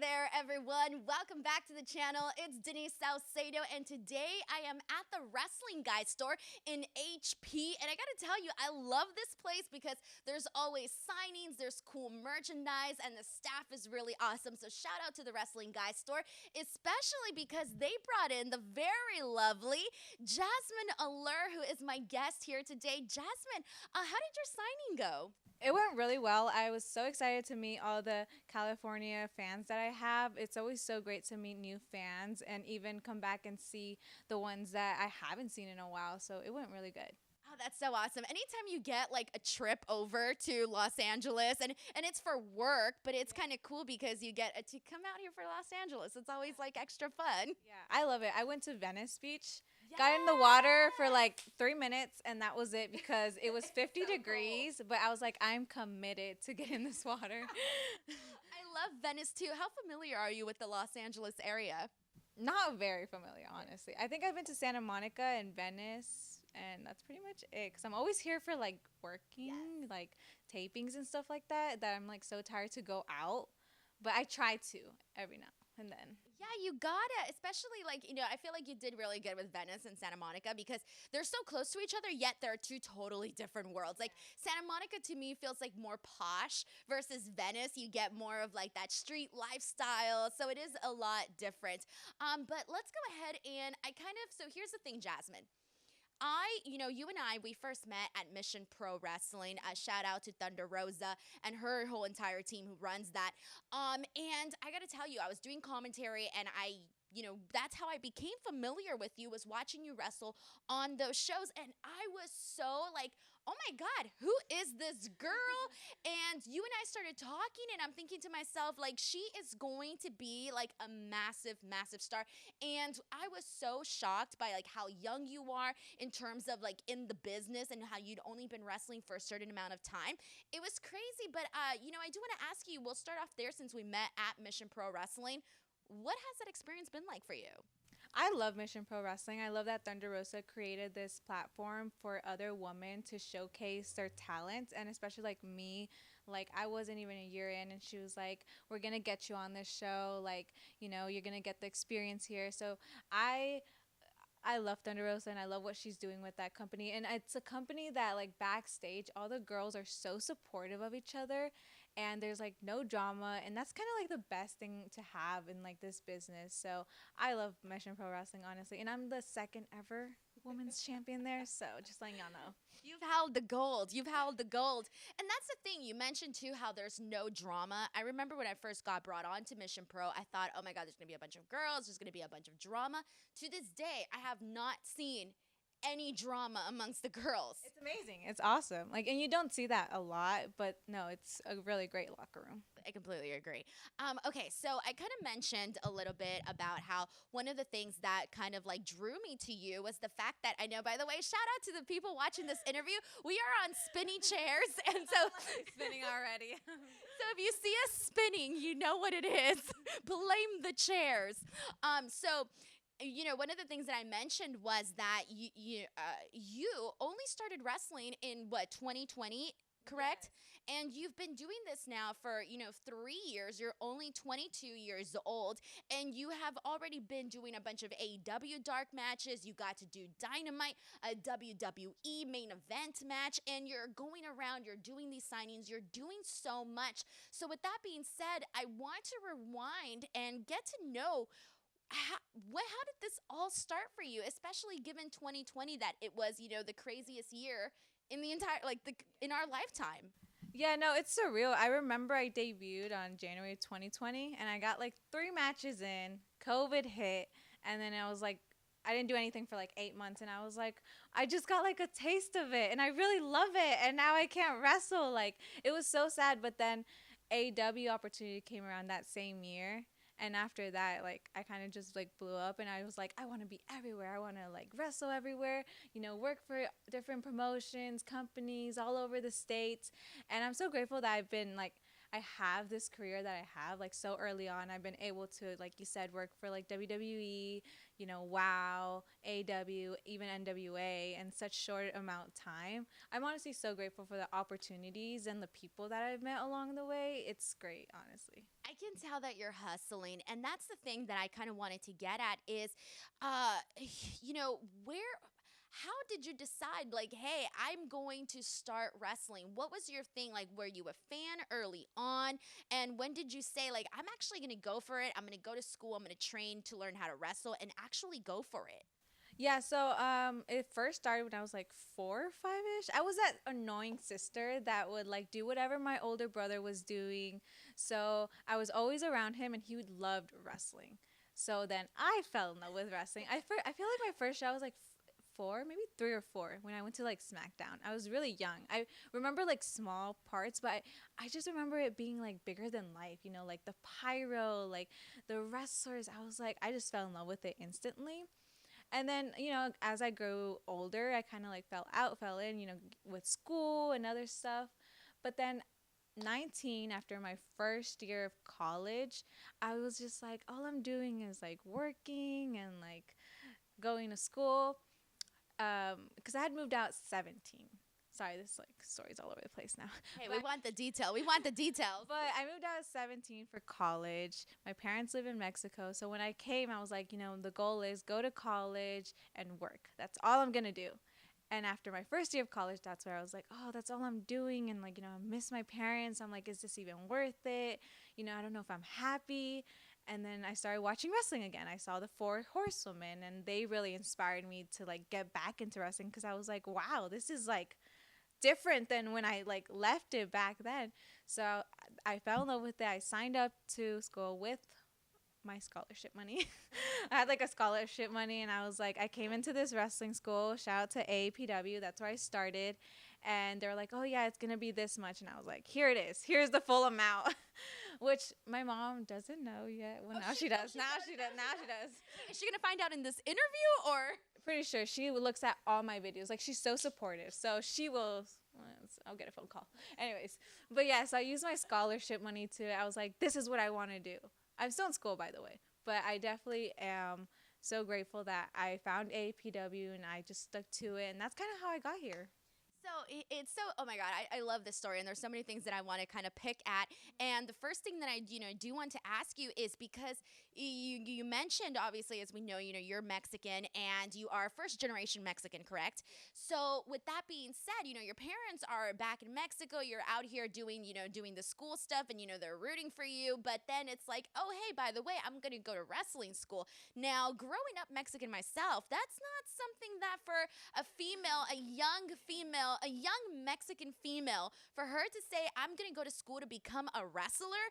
there, everyone. Welcome back to the channel. It's Denise Salcedo, and today I am at the Wrestling Guy store in HP. And I gotta tell you, I love this place because there's always signings, there's cool merchandise, and the staff is really awesome. So shout out to the Wrestling Guy store, especially because they brought in the very lovely Jazmin Allure, who is my guest here today. Jazmin, how did your signing go? It went really well. I was so excited to meet all the California fans that I have. It's always so great to meet new fans and even come back and see the ones that I haven't seen in a while. So it went really good. Oh, that's so awesome. Anytime you get like a trip over to Los Angeles and it's for work, but it's kind of cool because you get to come out here for Los Angeles. It's always like extra fun. Yeah, I love it. I went to Venice Beach, got in the water for like 3 minutes, and that was it because it was 50 so degrees. But I was like, I'm committed to get in this water. I love Venice too. How familiar are you with the Los Angeles area? Not very familiar, honestly. I think I've been to Santa Monica and Venice, and that's pretty much it. Because I'm always here for like working, like tapings and stuff like that, that I'm like so tired to go out. But I try to every now and then. Yeah, you gotta, especially like, I feel like you did really good with Venice and Santa Monica because they're so close to each other, yet they're two totally different worlds. Like, Santa Monica to me feels like more posh versus Venice. You get more of like that street lifestyle. So it is a lot different. But let's go ahead and so here's the thing, Jazmin. You and I, we first met at Mission Pro Wrestling. Shout out to Thunder Rosa and her whole entire team who runs that. And I got to tell you, I was doing commentary and that's how I became familiar with you, was watching you wrestle on those shows. And I was so like, oh my God, who is this girl? And you and I started talking, and I'm thinking to myself, like, she is going to be like a massive, massive star. And I was so shocked by like how young you are in terms of like in the business and how you'd only been wrestling for a certain amount of time. It was crazy, but I do want to ask you, we'll start off there since we met at Mission Pro Wrestling. What has that experience been like for you? I love Mission Pro Wrestling. I love that Thunder Rosa created this platform for other women to showcase their talents, and especially like me. Like, I wasn't even a year in, and she was like, "We're gonna get you on this show. Like, you're gonna get the experience here." So I love Thunder Rosa, and I love what she's doing with that company. And it's a company that, like, backstage, all the girls are so supportive of each other, and there's like no drama, and that's kind of like the best thing to have in like this business. So I love Mission Pro Wrestling, honestly, and I'm the second ever women's champion there. So just letting y'all know. You've held the gold. You've held the gold. And that's the thing. You mentioned, too, how there's no drama. I remember when I first got brought on to Mission Pro, I thought, oh, my God, there's going to be a bunch of girls. There's going to be a bunch of drama. To this day, I have not seen any drama amongst the girls. It's amazing. It's awesome. Like, and you don't see that a lot, but no, it's a really great locker room. I completely agree. Okay, so I kind of mentioned a little bit about how one of the things that kind of like drew me to you was the fact that I know, by the way, shout out to the people watching this interview. We are on spinny chairs, and so Spinning already. so if you see us spinning, you know what it is. Blame the chairs. So one of the things that I mentioned was that you only started wrestling in what, 2020, correct? Yes. And you've been doing this now for 3 years. You're only 22 years old, and you have already been doing a bunch of AEW Dark matches. You got to do Dynamite, a WWE Main Event match, and you're going around. You're doing these signings. You're doing so much. So with that being said, I want to rewind and get to know how did this all start for you, especially given 2020, that it was, the craziest year in the entire, in our lifetime. Yeah, no, it's surreal. I remember I debuted on January 2020, and I got like 3 matches in. COVID hit, and then I was like, I didn't do anything for like 8 months, and I was like, I just got like a taste of it, and I really love it, and now I can't wrestle. Like, it was so sad, but then AEW opportunity came around that same year. And after that, like, I kind of just like blew up, and I was like, I want to be everywhere. I want to like wrestle everywhere, work for different promotions, companies all over the States. And I'm so grateful that I have this career that I have. Like, so early on, I've been able to, like you said, work for like WWE, you know, WOW, AW, even NWA in such short amount of time. I'm honestly so grateful for the opportunities and the people that I've met along the way. It's great, honestly. I can tell that you're hustling, and that's the thing that I kind of wanted to get at is, uh, you know, where. How did you decide, like, hey, I'm going to start wrestling? What was your thing? Like, were you a fan early on? And when did you say, like, I'm actually going to go for it? I'm going to go to school. I'm going to train to learn how to wrestle and actually go for it. Yeah, so it first started when I was like 4 or 5 ish. I was that annoying sister that would like do whatever my older brother was doing. So I was always around him, and he would loved wrestling. So then I fell in love with wrestling. I feel like my first show I was like four, maybe 3 or 4, when I went to like SmackDown. I was really young. I remember like small parts, but I just remember it being like bigger than life. You know, like the pyro, like the wrestlers. I was like, I just fell in love with it instantly. And then, you know, as I grew older, I kind of like fell in, you know, with school and other stuff. But then 19, after my first year of college, I was just like, all I'm doing is like working and like going to school. Because I had moved out 17. Sorry, this like story's all over the place now. Hey, we want the detail. We want the details. But I moved out at 17 for college. My parents live in Mexico. So when I came, I was like, you know, the goal is go to college and work. That's all I'm going to do. And after my first year of college, that's where I was like, oh, that's all I'm doing. And like, you know, I miss my parents. I'm like, is this even worth it? You know, I don't know if I'm happy. And then I started watching wrestling again. I saw the Four Horsewomen, and they really inspired me to like get back into wrestling, because I was like, wow, this is like different than when I like left it back then. So I fell in love with it. I signed up to school with my scholarship money. I had like a scholarship money, and I was like, I came into this wrestling school. Shout out to AEPW. That's where I started. And they were like, oh yeah, it's gonna be this much. And I was like, here it is. Here's the full amount. Which my mom doesn't know yet. Well, now she does. Now she does. Now she does. Is she gonna find out in this interview, or? Pretty sure she looks at all my videos. Like, she's so supportive. So she will. I'll get a phone call. Anyways, but yeah, so I used my scholarship money I was like, this is what I want to do. I'm still in school, by the way, but I definitely am so grateful that I found APW and I just stuck to it. And that's kind of how I got here. So it's so, oh my God, I love this story, and there's so many things that I want to kind of pick at. And the first thing that I, do want to ask you is, because you mentioned, obviously, as we know, you're Mexican and you are first generation Mexican, correct? So with that being said, your parents are back in Mexico, you're out here doing the school stuff, and they're rooting for you. But then it's like, oh, hey, by the way, I'm going to go to wrestling school. Now, growing up Mexican myself, that's not something that for a female, a young Mexican female, for her to say, I'm going to go to school to become a wrestler.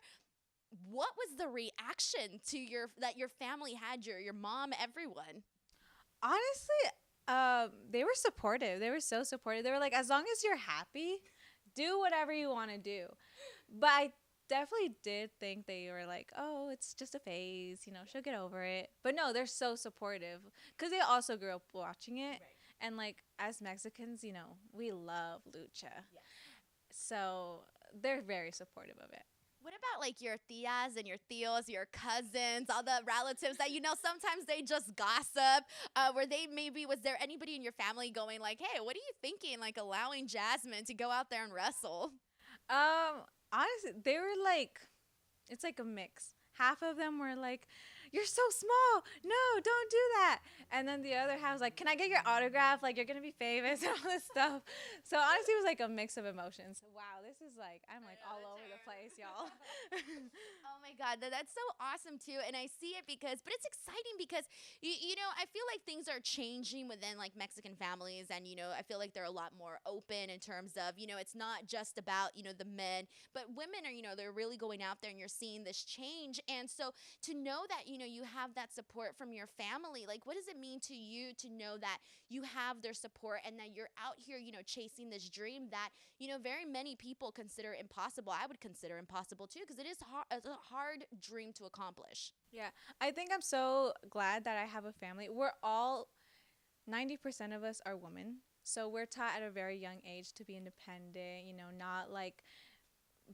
What was the reaction to that your family had, your mom, everyone? Honestly, they were supportive. They were so supportive. They were like, as long as you're happy, do whatever you want to do. But I definitely did think they were like, oh, it's just a phase, she'll get over it. But no, they're so supportive because they also grew up watching it. Right. And like, as Mexicans, we love lucha. Yeah. So they're very supportive of it. What about like your tias and your tios, your cousins, all the relatives that sometimes they just gossip? Was there anybody in your family going like, hey, what are you thinking, like allowing Jazmin to go out there and wrestle? Honestly, they were like, it's like a mix. Half of them were like, you're so small. No, don't do that. And then the other half was like, can I get your autograph? Like, you're going to be famous and all this stuff. So honestly, it was like a mix of emotions. Wow, this is like, I'm like all over the place, y'all. Oh my God, that's so awesome too. And I see it but it's exciting because, I feel like things are changing within like Mexican families. And, I feel like they're a lot more open in terms of, it's not just about, the men, but women are, they're really going out there, and you're seeing this change. And so to know that, you have that support from your family, like what does it mean to you to know that you have their support and that you're out here, chasing this dream that, very many people consider impossible? I would consider impossible too, because it's a hard dream to accomplish. Yeah, I think I'm so glad that I have a family. We're all, 90% of us are women. So we're taught at a very young age to be independent, not like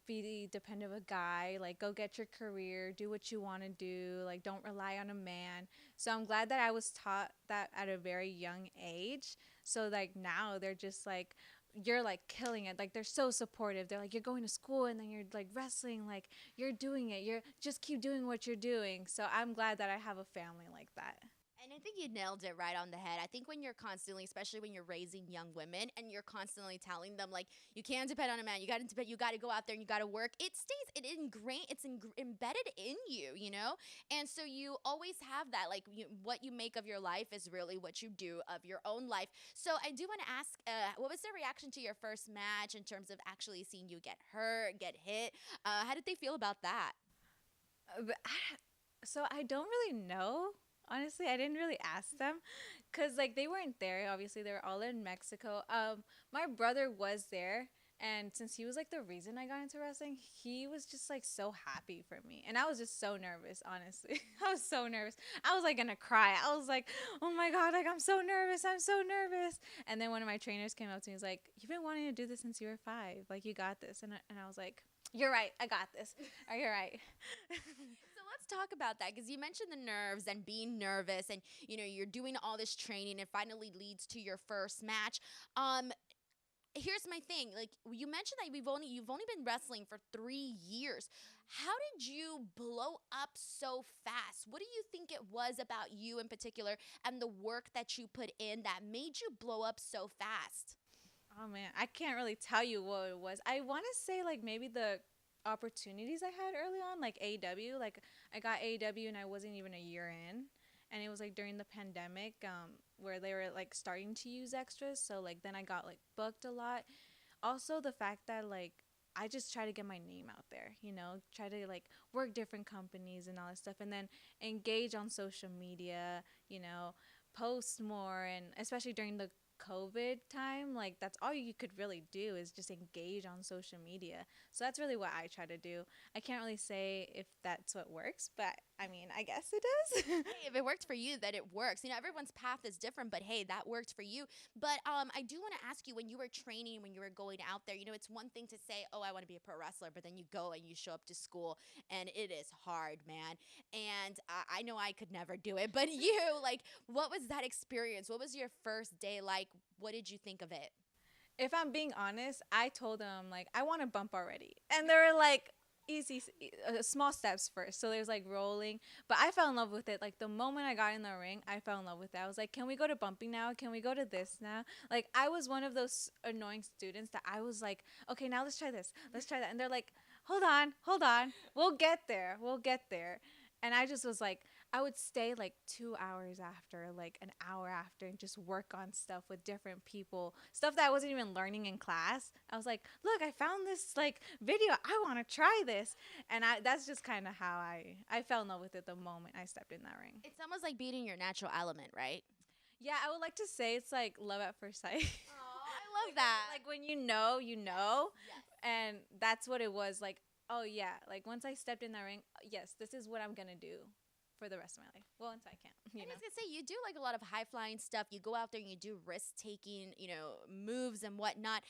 be dependent of a guy, like go get your career, do what you want to do, like don't rely on a man. So I'm glad that I was taught that at a very young age. So like now they're just like, you're like killing it, like they're so supportive. They're like, you're going to school and then you're like wrestling, like you're doing it, you're just keep doing what you're doing. So I'm glad that I have a family like that. And I think you nailed it right on the head. I think when you're constantly, especially when you're raising young women and you're constantly telling them like you can't depend on a man, you got to go out there and you got to work. It stays embedded in you, you know? And so you always have that like what you make of your life is really what you do of your own life. So I do want to ask what was their reaction to your first match in terms of actually seeing you get hurt, get hit? How did they feel about that? So I don't really know. Honestly, I didn't really ask them because like they weren't there. Obviously, they were all in Mexico. My brother was there, and since he was like the reason I got into wrestling, he was just like so happy for me, and I was just so nervous. Honestly, I was so nervous. I was like gonna cry. I was like, oh my god, like I'm so nervous. I'm so nervous. And then one of my trainers came up to me. He's like, you've been wanting to do this since you were 5. Like you got this. And I was like, you're right. I got this. Are you right? So let's talk about that because you mentioned the nerves and being nervous, and you know you're doing all this training, and finally leads to your first match. Here's my thing: like you mentioned that you've only been wrestling for 3 years. How did you blow up so fast? What do you think it was about you in particular and the work that you put in that made you blow up so fast? Oh man, I can't really tell you what it was. I want to say like maybe the opportunities I had early on, like AEW. Like I got AEW and I wasn't even a year in, and it was like during the pandemic, where they were like starting to use extras. So like then I got like booked a lot. Also the fact that like I just try to get my name out there, you know, try to like work different companies and all that stuff, and then engage on social media, you know, post more, and especially during the COVID time, like that's all you could really do is just engage on social media. So that's really what I try to do. I can't really say if that's what works, but I mean, I guess it does. Hey, if it worked for you, then it works. You know, everyone's path is different, but hey, that worked for you. But I do want to ask you, when you were training, when you were going out there, you know, it's one thing to say, "Oh, I want to be a pro wrestler," but then you go and you show up to school, and it is hard, man. And I know I could never do it, but you, like, what was that experience? What was your first day like? What did you think of it? If I'm being honest, I told them like I want to bump already, and they were like easy, small steps first. So there's like rolling, but I fell in love with it. Like the moment I got in the ring, I fell in love with it. I was like, can we go to bumping now? Can we go to this now? Like I was one of those annoying students that I was like, okay, now let's try this, let's try that, and they're like, hold on, we'll get there, we'll get there. And I just was like, I would stay like 2 hours after, like an hour after, and just work on stuff with different people, stuff that I wasn't even learning in class. I was like, look, I found this like video. I want to try this. And that's just kind of how I fell in love with it the moment I stepped in that ring. It's almost like being in your natural element, right? Yeah, I would like to say it's like love at first sight. Oh, I love that. Like when you know, you know. Yes. And that's what it was like. Oh, yeah. Like once I stepped in that ring, yes, this is what I'm going to do for the rest of my life. Well, until I can't, you know. I was gonna say you do like a lot of high flying stuff. You go out there and you do risk taking, you know, moves and whatnot.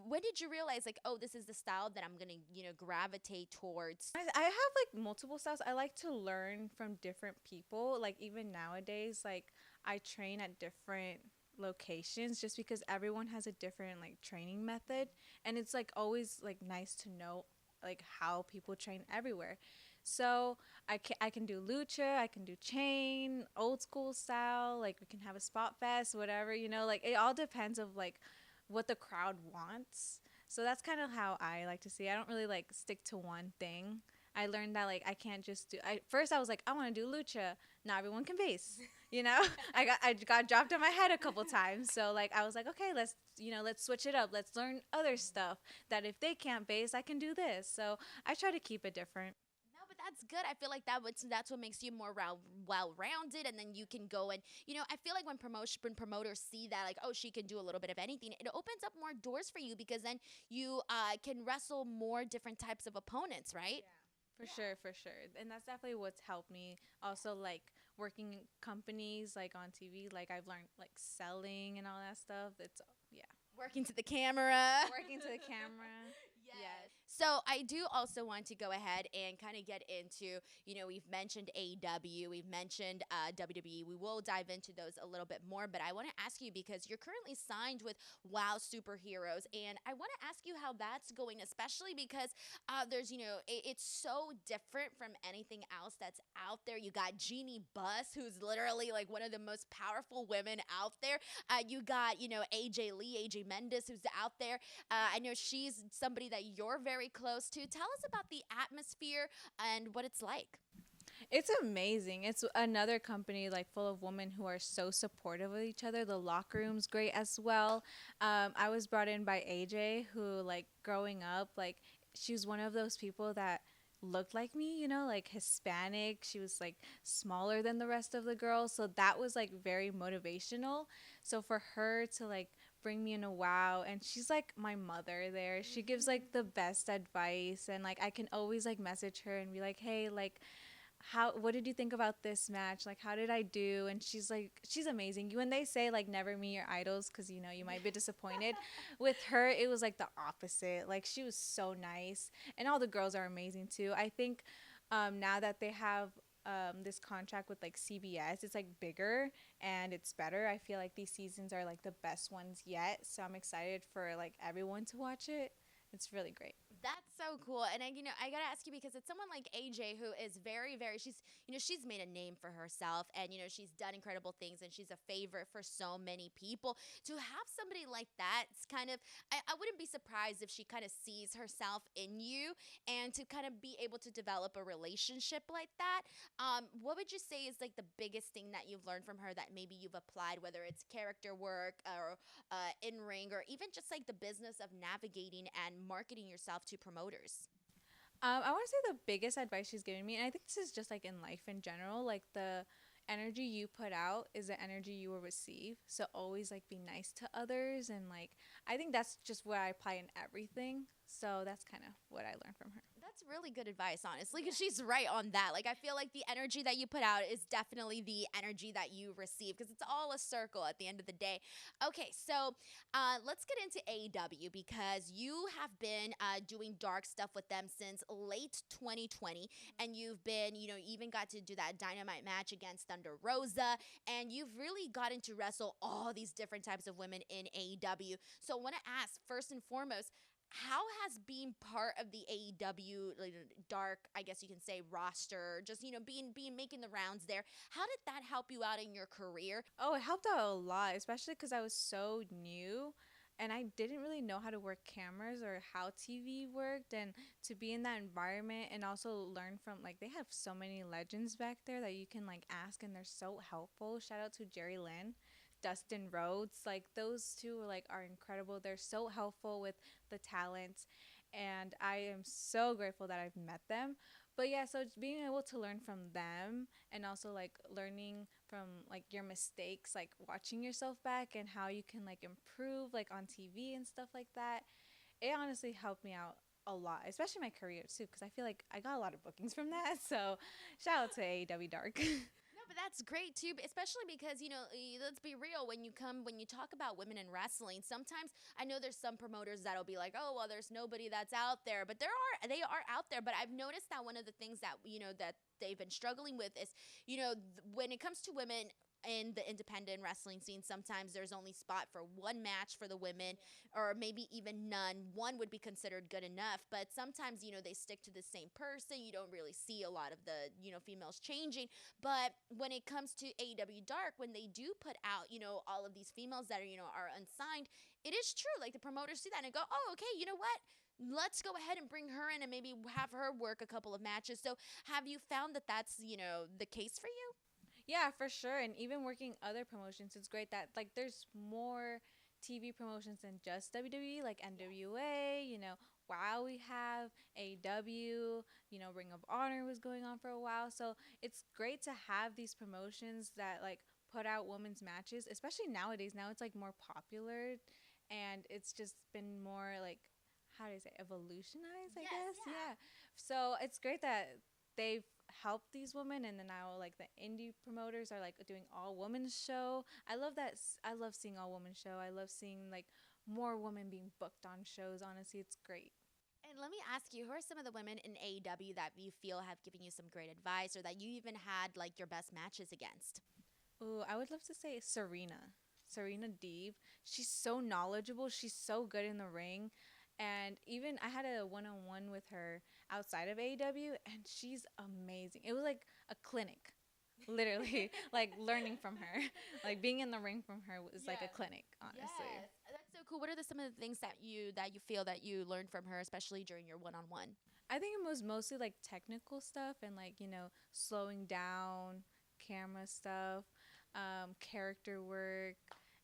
When did you realize like, oh, this is the style that I'm gonna, you know, gravitate towards? I have like multiple styles. I like to learn from different people. Like even nowadays, like I train at different locations just because everyone has a different like training method, and it's like always like nice to know like how people train everywhere. So I can do lucha, I can do chain, old school style, like we can have a spot fest, whatever, you know, like it all depends of like what the crowd wants. So that's kind of how I like to see. I don't really like stick to one thing. I learned that like I can't just do. First I was like I want to do lucha. Not everyone can base, you know. I got dropped on my head a couple times. So like I was like okay, let's switch it up. Let's learn other stuff that if they can't base, I can do this. So I try to keep it different. No, but that's good. I feel like that's what makes you more well-rounded, and then you can go and you know. I feel like when promoters see that, like, oh, she can do a little bit of anything, it opens up more doors for you because then you can wrestle more different types of opponents, right? Yeah. For sure. And that's definitely what's helped me. Also, like, working in companies, like, on TV, like, I've learned, like, selling and all that stuff. It's, yeah. Working to the camera. Working to the camera. Yes. So I do also want to go ahead and kind of get into, we've mentioned AEW, we've mentioned WWE. We will dive into those a little bit more, but I want to ask you because you're currently signed with WoW Superheroes, and I want to ask you how that's going, especially because there's, it's so different from anything else that's out there. You got Jeannie Buss, who's literally like one of the most powerful women out there. You got, AJ Lee, AJ Mendes, who's out there. I know she's somebody that you're very close to. Tell us about the atmosphere and what it's like. It's amazing. It's another company like full of women who are so supportive of each other. The locker room's great as well. I was brought in by AJ, who like growing up, like she was one of those people that looked like me, like Hispanic. She was like smaller than the rest of the girls. So that was like very motivational. So for her to like bring me in a wow, and she's like my mother there. She gives like the best advice, and like I can always like message her and be like, "Hey, like what did you think about this match? Like how did I do?" And she's amazing. When they say like never meet your idols cuz you might be disappointed, with her it was like the opposite. Like she was so nice, and all the girls are amazing too. I think now that they have this contract with like CBS, it's like bigger and it's better. I feel like these seasons are like the best ones yet, so I'm excited for like everyone to watch it. It's really great. That's so cool. And I gotta ask you because it's someone like AJ who is very, very, she's made a name for herself, and, she's done incredible things, and she's a favorite for so many people. To have somebody like that, it's kind of, I wouldn't be surprised if she kind of sees herself in you, and to kind of be able to develop a relationship like that. What would you say is like the biggest thing that you've learned from her that maybe you've applied, whether it's character work or in ring, or even just like the business of navigating and marketing yourself to promoters? I want to say the biggest advice she's given me, and I think this is just like in life in general, like the energy you put out is the energy you will receive. So always like be nice to others, and like I think that's just what I apply in everything. So that's kind of what I learned from her. That's really good advice, honestly, because she's right on that. Like, I feel like the energy that you put out is definitely the energy that you receive, because it's all a circle at the end of the day. Okay, so let's get into AEW because you have been doing dark stuff with them since late 2020, and you've been, even got to do that Dynamite match against Thunder Rosa, and you've really gotten to wrestle all these different types of women in AEW. So I want to ask, first and foremost, how has being part of the AEW like, dark, I guess you can say, roster, just being making the rounds there, how did that help you out in your career? Oh, it helped out a lot, especially because I was so new and I didn't really know how to work cameras or how TV worked. And to be in that environment and also learn from, like, they have so many legends back there that you can, like, ask, and they're so helpful. Shout out to Jerry Lynn. Dustin Rhodes, like those two like are incredible. They're so helpful with the talent, and I am so grateful that I've met them. But yeah, so being able to learn from them, and also like learning from like your mistakes, like watching yourself back and how you can like improve like on TV and stuff like that, it honestly helped me out a lot, especially my career too, because I feel like I got a lot of bookings from that. So shout out to AEW Dark. No, but that's great too, especially because let's be real. When you talk about women in wrestling, sometimes I know there's some promoters that'll be like, "Oh, well, there's nobody that's out there," but they are out there. But I've noticed that one of the things that that they've been struggling with is, when it comes to women in the independent wrestling scene, sometimes there's only spot for one match for the women, or maybe even none. One would be considered good enough, but sometimes they stick to the same person. You don't really see a lot of the females changing. But when it comes to AEW Dark, when they do put out all of these females that are unsigned, it is true, like the promoters see that and go, "Oh, okay, you know what, let's go ahead and bring her in and maybe have her work a couple of matches." So have you found that that's the case for you? Yeah, for sure. And even working other promotions, it's great that like there's more TV promotions than just WWE, like NWA, WoW we have, AW, Ring of Honor was going on for a while. So it's great to have these promotions that like put out women's matches, especially nowadays. Now it's like more popular, and it's just been more like, how do you say, evolutionized, I Yes, guess. yeah. Yeah. So it's great that they've help these women, and then now like the indie promoters are like doing all women's show. I love that. I love seeing all women's show. I love seeing like more women being booked on shows. Honestly, it's great. And And let me ask you, who are some of the women in AEW that you feel have given you some great advice or that you even had like your best matches against? Ooh, I would love to say Serena. Serena Deeb. She's so knowledgeable. She's so good in the ring. And even I had a one-on-one with her outside of AEW, and she's amazing. It was like a clinic, literally, like learning from her. Like being in the ring from her was like a clinic, honestly. Yes, that's so cool. What are some of the things that you feel that you learned from her, especially during your one-on-one? I think it was mostly like technical stuff and like, slowing down, camera stuff, character work,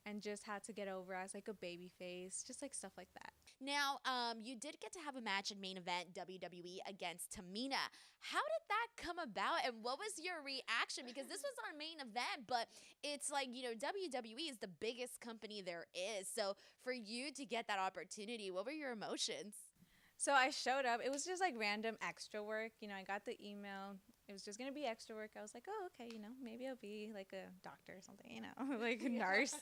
and just how to get over as like a baby face, just like stuff like that. Now, you did get to have a match in main event WWE against Tamina. How did that come about, and what was your reaction? Because this was on main event, but it's like WWE is the biggest company there is. So for you to get that opportunity, what were your emotions? So I showed up. It was just like random extra work. I got the email. It was just going to be extra work. I was like, oh, okay, maybe I'll be like a doctor or something, like a nurse.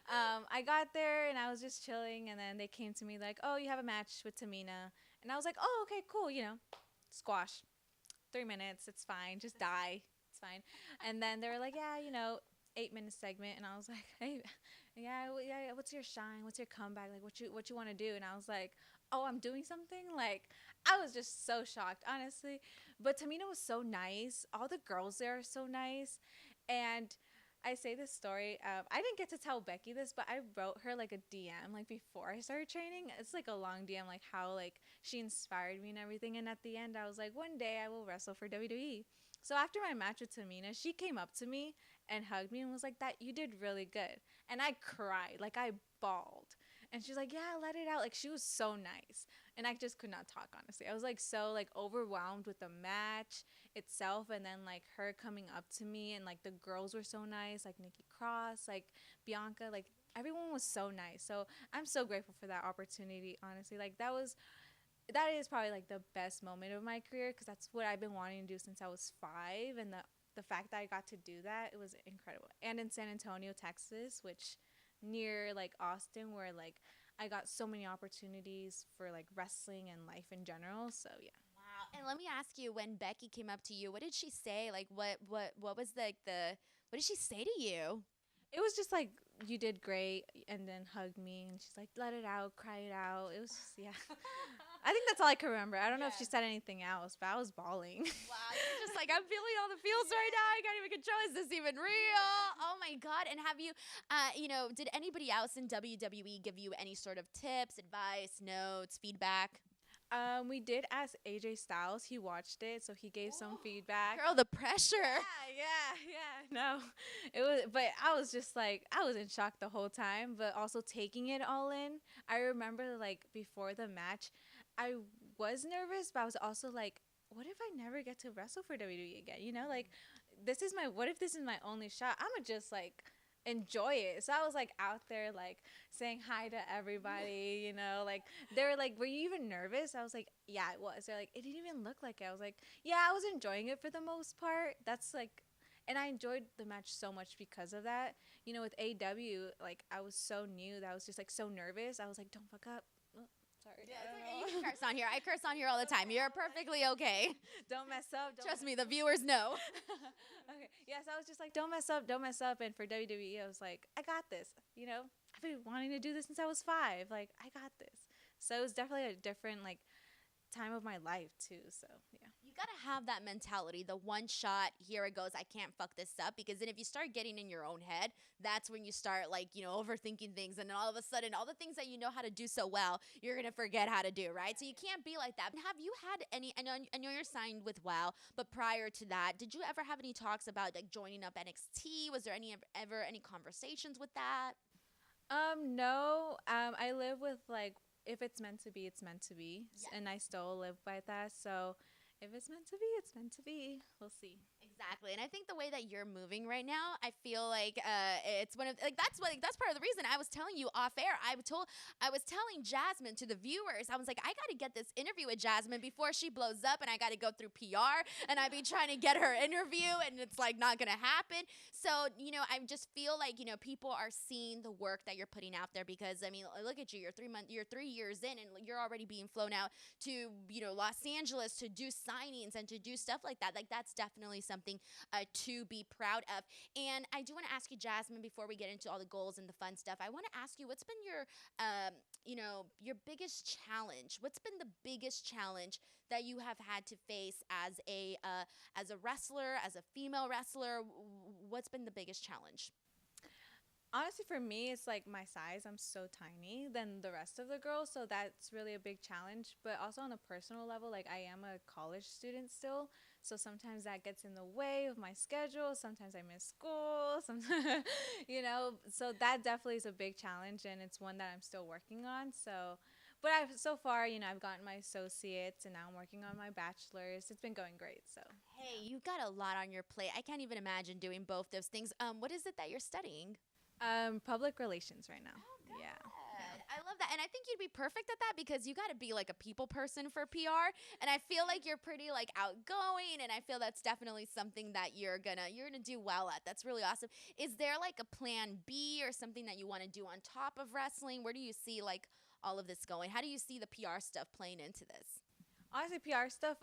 I got there and I was just chilling. And then they came to me like, oh, you have a match with Tamina. And I was like, oh, okay, cool, squash. 3 minutes. It's fine. Just die. It's fine. And then they were like, yeah, 8-minute segment. And I was like, hey, yeah, what's your shine? What's your comeback? Like, what you want to do? And I was like, oh, I'm doing something? Like, I was just so shocked, honestly. But Tamina was so nice. All the girls there are so nice. And I say this story. I didn't get to tell Becky this, but I wrote her like a DM like before I started training. It's like a long DM, like how like she inspired me and everything. And at the end, I was like, one day I will wrestle for WWE. So after my match with Tamina, she came up to me and hugged me and was like, "That you did really good." And I cried, like I bawled. And she's like, "Yeah, let it out." Like she was so nice. And I just could not talk, honestly. I was like so like overwhelmed with the match itself, and then like her coming up to me, and like the girls were so nice, like Nikki Cross, like Bianca, like everyone was so nice. So I'm so grateful for that opportunity, honestly. Like that is probably like the best moment of my career, because that's what I've been wanting to do since I was 5, and the fact that I got to do that, it was incredible. And in San Antonio, Texas, which near like Austin, where like I got so many opportunities for like wrestling and life in general. So yeah. Wow. And let me ask you, when Becky came up to you, what did she say? Like what was like the what did she say to you? It was just like, you did great, and then hugged me, and she's like, let it out, cry it out. It was just, yeah. I think that's all I can remember. I don't know if she said anything else, but I was bawling. Wow, you're just like, I'm feeling all the feels right now. I can't even control. Is this even real? Oh my God. And have you, did anybody else in WWE give you any sort of tips, advice, notes, feedback? We did ask AJ Styles. He watched it, so he gave some feedback. Girl, the pressure. Yeah. No, it was, but I was just like, I was in shock the whole time, but also taking it all in. I remember like before the match, I was nervous, but I was also like, what if I never get to wrestle for WWE again? Like what if this is my only shot? I'ma just like enjoy it. So I was like out there like saying hi to everybody, like they were like, were you even nervous? I was like, yeah, it was. They're like, it didn't even look like it. I was like, yeah, I was enjoying it for the most part. That's like, and I enjoyed the match so much because of that. With AW, like I was so new that I was just like so nervous. I was like, don't fuck up. Oh, sorry. Yeah, it's okay. You can curse on here. I curse on here all the time. You're perfectly okay. Don't mess up. Trust me, the viewers know. Okay. Yes, I was just like, don't mess up, don't mess up. And for WWE, I was like, I got this. I've been wanting to do this since I was 5. Like, I got this. So it was definitely a different like time of my life too. So yeah. You gotta have that mentality, the one shot, here it goes, I can't fuck this up. Because then if you start getting in your own head, that's when you start like, overthinking things. And then all of a sudden, all the things that you know how to do so well, you're gonna forget how to do, right? So you can't be like that. Have you had any, I know you're signed with WoW, but prior to that, did you ever have any talks about like joining up NXT? Was there ever any conversations with that? No. I live with like, if it's meant to be, it's meant to be. Yes. And I still live by that. So if it's meant to be, it's meant to be. We'll see. Exactly. Exactly, and I think the way that you're moving right now, I feel like it's one of like that's part of the reason I was telling you off air. I was telling Jazmin to the viewers. I was like, I got to get this interview with Jazmin before she blows up, and I got to go through PR, and I be trying to get her interview, and it's like not gonna happen. So I just feel like people are seeing the work that you're putting out there because I mean, look at you. You're 3 years in, and you're already being flown out to Los Angeles to do signings and to do stuff like that. Like that's definitely something to be proud of. And I do want to ask you, Jazmin, before we get into all the goals and the fun stuff, I want to ask you what's been your biggest challenge. What's been the biggest challenge that you have had to face as a wrestler, as a female wrestler? What's been the biggest challenge? Honestly, for me, it's like my size. I'm so tiny than the rest of the girls, so that's really a big challenge. But also on a personal level, like I am a college student still, so sometimes that gets in the way of my schedule. Sometimes I miss school. Sometimes, so that definitely is a big challenge, and it's one that I'm still working on. So, but so far, I've gotten my associates, and now I'm working on my bachelor's. It's been going great. So. Hey, you got a lot on your plate. I can't even imagine doing both those things. What is it that you're studying? Public relations right now. Oh, Yeah. I love that. And I think you'd be perfect at that because you got to be like a people person for PR. And I feel like you're pretty like outgoing. And I feel that's definitely something that you're gonna do well at. That's really awesome. Is there like a plan B or something that you want to do on top of wrestling? Where do you see like all of this going? How do you see the PR stuff playing into this? Honestly, PR stuff,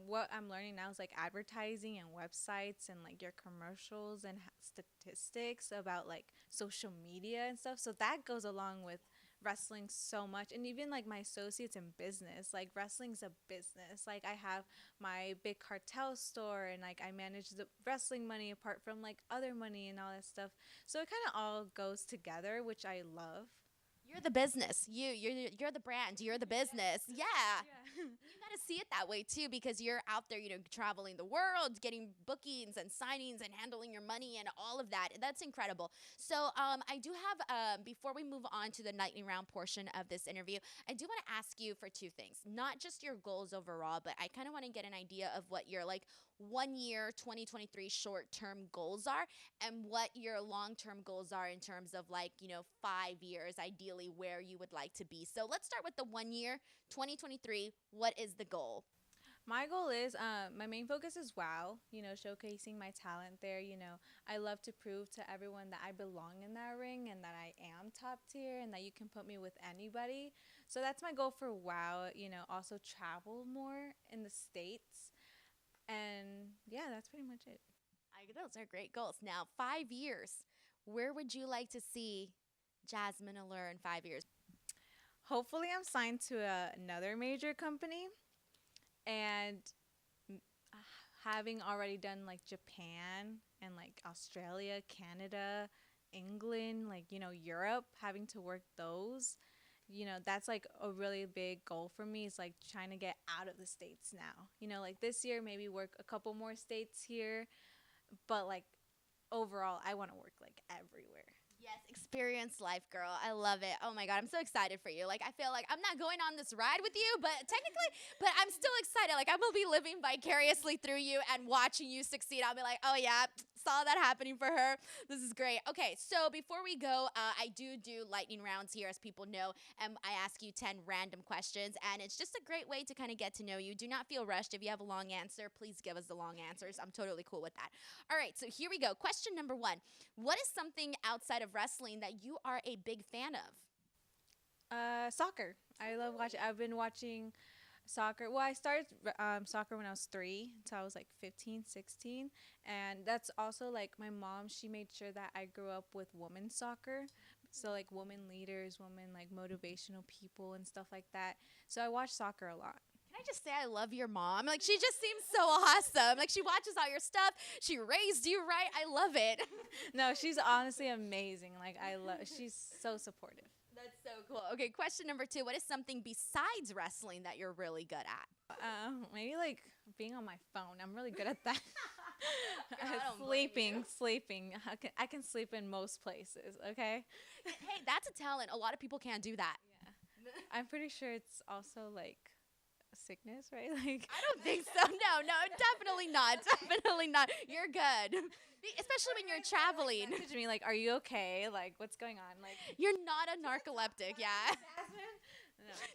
what I'm learning now is like advertising and websites and like your commercials and statistics about like social media and stuff. So that goes along with wrestling so much. And even like my associates in business, like wrestling's a business. Like I have my big cartel store and like I manage the wrestling money apart from like other money and all that stuff. So it kind of all goes together, which I love. You're the business. You're the brand. You're the business. Yeah. You got to see it that way too because you're out there, traveling the world, getting bookings and signings and handling your money and all of that. That's incredible. So I do have, before we move on to the lightning round portion of this interview, I do want to ask you for two things. Not just your goals overall, but I kind of want to get an idea of what your like 1 year 2023 short-term goals are and what your long-term goals are in terms of like 5 years ideally where you would like to be. So let's start with the 1 year 2023. What is the goal? My goal is my main focus is WoW, showcasing my talent there. I love to prove to everyone that I belong in that ring and that I am top tier and that you can put me with anybody. So that's my goal for WoW, also travel more in the States. And yeah, that's pretty much it. Those are great goals. Now, 5 years, where would you like to see Jazmin Allure in 5 years? Hopefully, I'm signed to another major company. And having already done like Japan and like Australia, Canada, England, like, Europe, having to work those, that's like a really big goal for me is like trying to get out of the States now. Like this year, maybe work a couple more states here. But like overall, I want to work like everywhere. Yes, experience life, girl. I love it. Oh my God, I'm so excited for you. Like, I feel like I'm not going on this ride with you, but I'm still excited. Like, I will be living vicariously through you and watching you succeed. I'll be like, oh yeah, saw that happening for her. This is great. Okay, so before we go, I do lightning rounds here, as people know, and I ask you 10 random questions, and it's just a great way to kind of get to know you. Do not feel rushed. If you have a long answer, please give us the long answers. I'm totally cool with that. All right, so here we go. Question number 1. What is something outside of wrestling that you are a big fan of? Soccer. I love watching. I've been watching soccer. Well, I started soccer when I was 3, so I was like 15, 16. And that's also like my mom, she made sure that I grew up with women's soccer. So like women leaders, women like motivational people and stuff like that. So I watch soccer a lot. Can I just say I love your mom? Like, she just seems so awesome. Like, she watches all your stuff. She raised you right. I love it. No, she's honestly amazing. Like, she's so supportive. That's so cool. Okay, question number 2. What is something besides wrestling that you're really good at? Maybe like being on my phone. I'm really good at that. Girl, Sleeping. I can sleep in most places, okay? Hey, that's a talent. A lot of people can't do that. Yeah. I'm pretty sure it's also like sickness, right? Like, I don't think so. No, no, definitely not. Definitely not. You're good. Especially when you're traveling. message me like, "Are you okay? Like, what's going on?" Like, You're not a narcoleptic, yeah. Jasmine?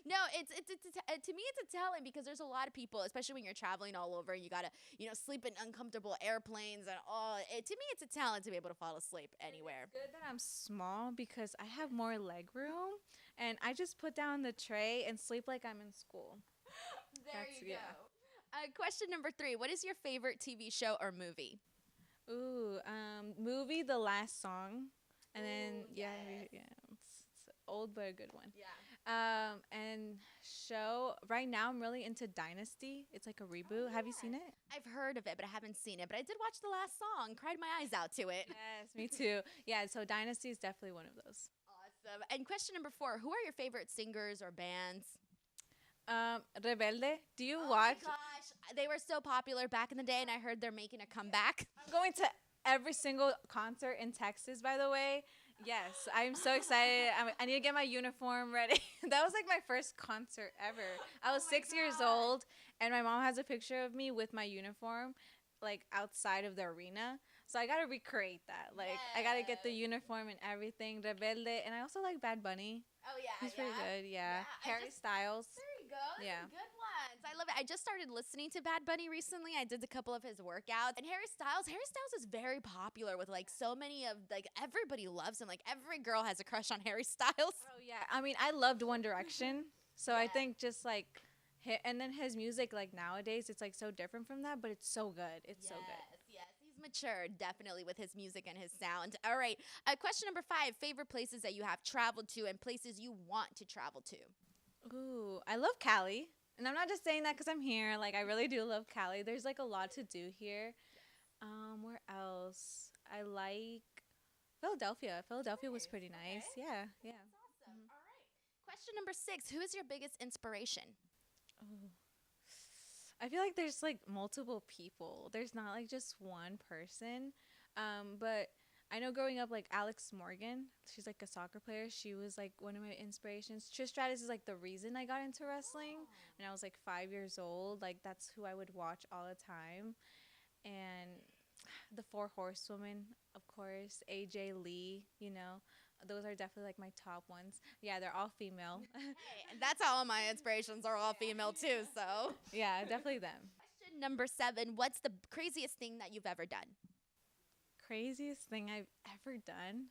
No. No, to me it's a talent because there's a lot of people, especially when you're traveling all over and you gotta sleep in uncomfortable airplanes and all. To me it's a talent to be able to fall asleep anywhere. Good that I'm small because I have more leg room, and I just put down the tray and sleep like I'm in school. There That's- you go. yeah. Question number 3: what is your favorite TV show or movie? Ooh, movie The Last Song, and then Ooh, yeah, yes. yeah, it's old but a good one. Yeah. And show right now I'm really into Dynasty. It's like a reboot. Have you seen it? I've heard of it, but I haven't seen it. But I did watch the last song. Cried my eyes out to it. Yes, me too. Yeah, so Dynasty is definitely one of those. Awesome. And question number 4: who are your favorite singers or bands? Rebelde. Do you Oh watch? my gosh, they were so popular back in the day, and I heard they're making a comeback. I'm going to every single concert in Texas, by the way. Yes, I'm so excited. I need to get my uniform ready. That was like my first concert ever. I was Oh my 6 years God. old, and my mom has a picture of me with my uniform, like outside of the arena. So I gotta recreate that. Like I gotta get the Yes. uniform and everything. Rebelde, and I also like Bad Bunny. Oh yeah, He's pretty good. Yeah. I Harry just- Styles. There you go. Those Yeah. are good ones. I love it. I just started listening to Bad Bunny recently. I did a couple of his workouts. And Harry Styles is very popular with like so many of like everybody loves him. Like every girl has a crush on Harry Styles. Oh yeah. I mean, I loved One Direction. So I Yeah. think just like and then his music like nowadays it's like so different from that, but it's so good. It's so good. Yes, he's matured definitely with his music and his sound. All right. Question number 5: favorite places that you have traveled to and places you want to travel to. Ooh, I love Cali. And I'm not just saying that because I'm here. Like, I really do love Cali. There's, like, a lot to do here. Where else? I like Philadelphia. Philadelphia was pretty nice. Okay. Yeah, yeah. That's awesome. All right. Question number 6: who is your biggest inspiration? Oh. I feel like there's, like, multiple people. There's not, like, just one person. But I know growing up, like, Alex Morgan, she's, like, a soccer player. She was, like, one of my inspirations. Trish Stratus is, like, the reason I got into wrestling. When I was, like, 5 years old. Like, that's who I would watch all the time. And the Four Horsewomen, of course. AJ Lee, those are definitely, like, my top ones. Yeah, they're all female. Hey, and that's how all my inspirations are all female too, so. Yeah, definitely them. Question number 7: what's the craziest thing that you've ever done? Craziest thing I've ever done.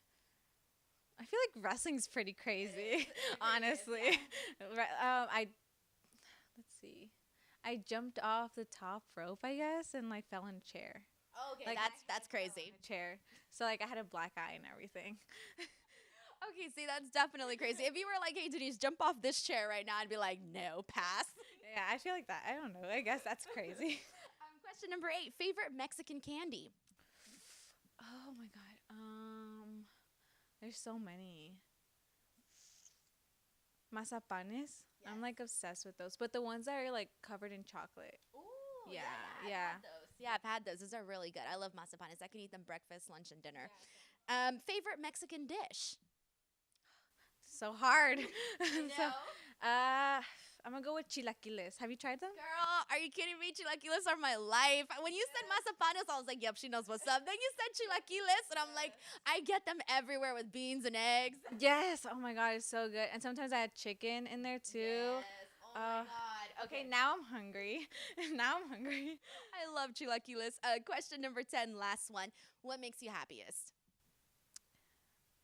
I feel like wrestling's pretty crazy, honestly. Let's see. I jumped off the top rope, I guess, and like fell in a chair. Okay, Like, that's crazy. A chair. So like I had a black eye and everything. Okay, see, that's definitely crazy. If you were like, hey, Denise, jump off this chair right now, I'd be like, no, pass. Yeah, I feel like that. I don't know. I guess that's crazy. Question number 8: favorite Mexican candy? Oh my god. There's so many. Mazapanes. I'm like obsessed with those, but the ones that are like covered in chocolate. Ooh, Yeah, I've yeah. had those. Yeah, I've had those. Those are really good. I love mazapanes. I can eat them breakfast, lunch, and dinner. Favorite Mexican dish? So hard. know. I'm gonna go with chilaquiles. Have you tried them? Girl, are you kidding me? Chilaquiles are my life. When you said mazapanes, I was like, yep, she knows what's up. Then you said chilaquiles, and I'm like, I get them everywhere with beans and eggs. Yes. Oh my god, it's so good. And sometimes I add chicken in there too. Yes. Oh my God. Okay, now I'm hungry. Now I'm hungry. I love chilaquiles. Question number 10, last one. What makes you happiest?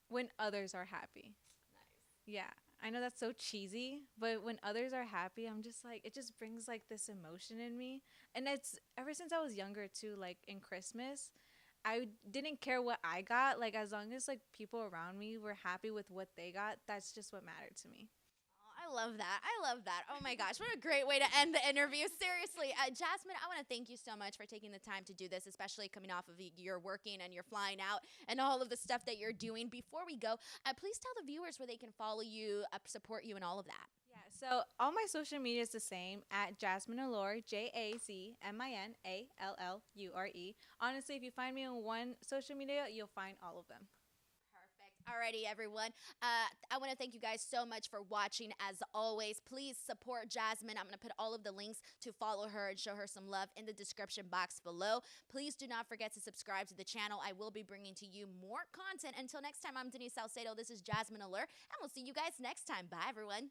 When others are happy. Yeah. I know that's so cheesy, but when others are happy, I'm just like, it just brings like this emotion in me. And it's ever since I was younger too, like in Christmas, I didn't care what I got. Like as long as like people around me were happy with what they got, that's just what mattered to me. I love that. I love that. Oh my gosh, what a great way to end the interview. Seriously, Jazmin, I want to thank you so much for taking the time to do this, especially coming off of your working and you're flying out and all of the stuff that you're doing. Before we go, please tell the viewers where they can follow you, support you, and all of that. Yeah, so all my social media is the same at Jazmin Allure, JazminAllure. Honestly, if you find me on one social media, you'll find all of them. Perfect. Alrighty, everyone. I want to thank you guys so much for watching. As always, please support Jazmin. I'm going to put all of the links to follow her and show her some love in the description box below. Please do not forget to subscribe to the channel. I will be bringing to you more content. Until next time, I'm Denise Salcedo. This is Jazmin Allure, and we'll see you guys next time. Bye, everyone.